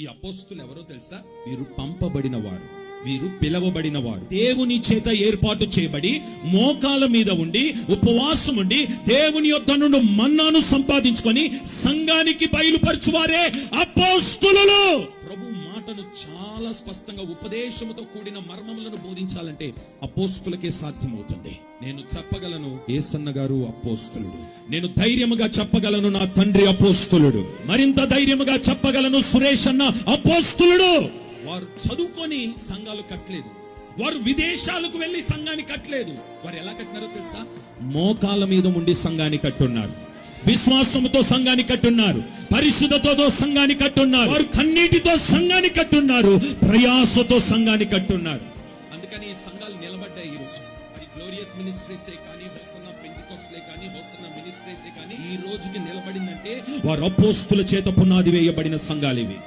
ఈ అపోస్తులు ఎవరో తెలుసా? వీరు పంపబడిన వారు, వీరు పిలవబడిన వారు, దేవుని చేత ఏర్పాటు చేయబడి మోకాల మీద ఉండి ఉపవాసం ఉండి దేవుని యొద్ద నుండి మన్నాను సంపాదించుకొని సంఘానికి బయలుపరచువారే అపోస్తులు. ప్రభు మాటను చాలా స్పష్టంగా ఉపదేశముతో కూడిన మర్మములను బోధించాలంటే అపోస్తులకే సాధ్యమవుతుంది. నేను చెప్పగలను, యేసన్న గారు అపోస్తులుడు. నేను ధైర్యముగా చెప్పగలను, నా తండ్రి అపోస్తులుడు. మరింత ధైర్యముగా చెప్పగలను, సురేష్ అన్న అపోస్తులుడు. వారు చదువుకొని సంఘాలు కట్టలేదు, వారు విదేశాలకు వెళ్లి సంఘాన్ని కట్టలేదు. వారు ఎలా కట్టినారో తెలుసా? మోకాల మీద ఉండి సంఘాన్ని కట్టున్నారు, విశ్వాసముతో సంఘాన్ని కట్టున్నారు, పరిశుద్ధతతో సంఘాన్ని కట్టున్నారు, వారు కన్నీటితో సంఘాన్ని కట్టున్నారు, ప్రయాసతో సంఘాన్ని కట్టున్నారు. అందుకని ఈ సంఘాలు నిలబడ్డాయి. ఈ రోజు అది గ్లోరియస్ మినిస్ట్రీసే కానీ, హోసన్నా పెంటెకోస్ట్లే కానీ, హోసన్నా మినిస్ట్రీసే కానీ ఈ రోజుకి నిలబడిందంటే వారు అపోస్తుల చేత పునాది వేయబడిన సంఘాలు ఇవి.